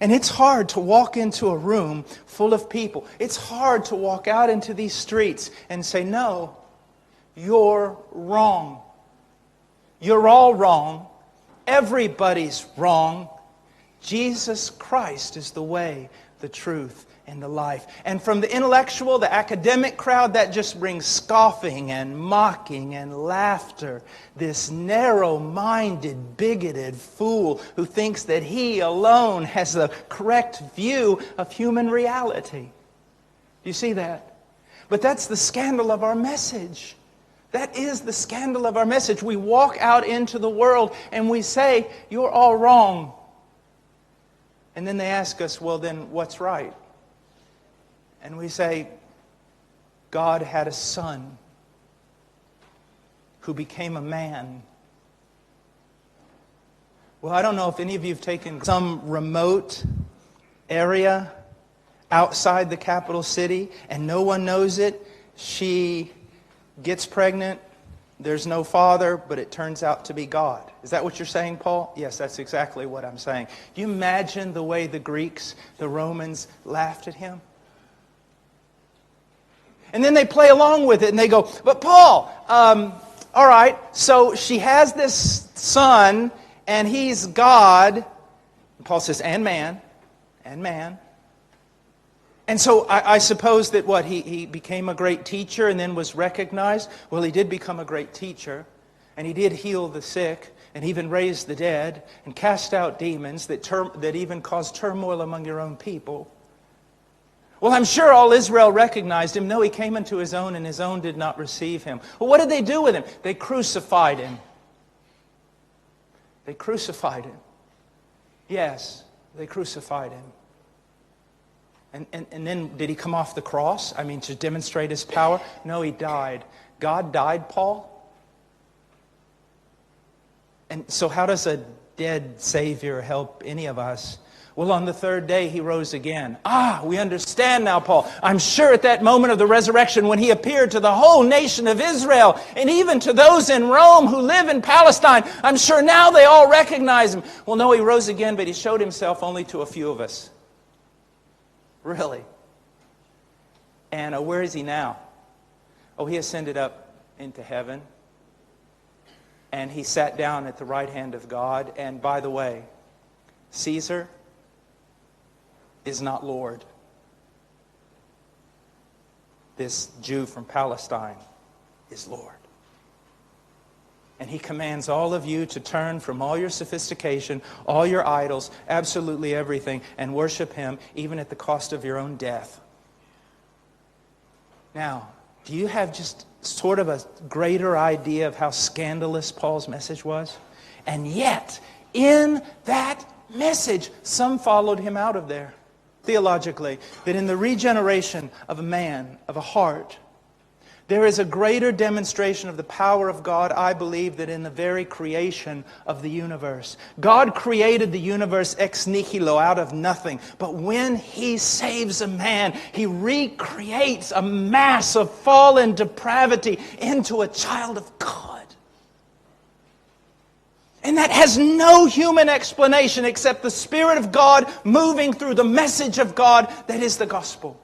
And it's hard to walk into a room full of people. It's hard to walk out into these streets and say, no, you're wrong. You're all wrong. Everybody's wrong. Jesus Christ is the way, the truth, and the life. And from the intellectual, the academic crowd, that just brings scoffing and mocking and laughter. This narrow-minded, bigoted fool who thinks that he alone has the correct view of human reality. Do you see that? But that's the scandal of our message. That is the scandal of our message. We walk out into the world and we say, you're all wrong. And then they ask us, well, then what's right? And we say, God had a son who became a man. Well, I don't know if any of you have taken some remote area outside the capital city and no one knows it. She gets pregnant. There's no father, but it turns out to be God. Is that what you're saying, Paul? Yes, that's exactly what I'm saying. Do you imagine the way the Greeks, the Romans, laughed at him? And then they play along with it and they go, but Paul, all right, so she has this son and he's God. And Paul says, and man. And so I suppose that he became a great teacher and then was recognized. Well, he did become a great teacher and he did heal the sick and even raised the dead and cast out demons that even caused turmoil among your own people. Well, I'm sure all Israel recognized him. No, he came into his own and his own did not receive him. Well, what did they do with him? They crucified him. They crucified him. Yes, they crucified him. And then did he come off the cross? I mean, to demonstrate his power? No, he died. God died, Paul? And so how does a dead Savior help any of us? Well, on the third day, he rose again. We understand now, Paul. I'm sure at that moment of the resurrection when he appeared to the whole nation of Israel and even to those in Rome who live in Palestine, I'm sure now they all recognize him. Well, no, he rose again, but he showed himself only to a few of us. Really? And where is he now? Oh, he ascended up into heaven. And he sat down at the right hand of God. And by the way, Caesar is not Lord. This Jew from Palestine is Lord. And he commands all of you to turn from all your sophistication, all your idols, absolutely everything, and worship him, even at the cost of your own death. Now, do you have just sort of a greater idea of how scandalous Paul's message was? And yet, in that message, some followed him out of there. Theologically, that in the regeneration of a man, of a heart, there is a greater demonstration of the power of God, I believe, than in the very creation of the universe. God created the universe ex nihilo, out of nothing. But when he saves a man, he recreates a mass of fallen depravity into a child of God. And that has no human explanation except the Spirit of God moving through the message of God that is the gospel.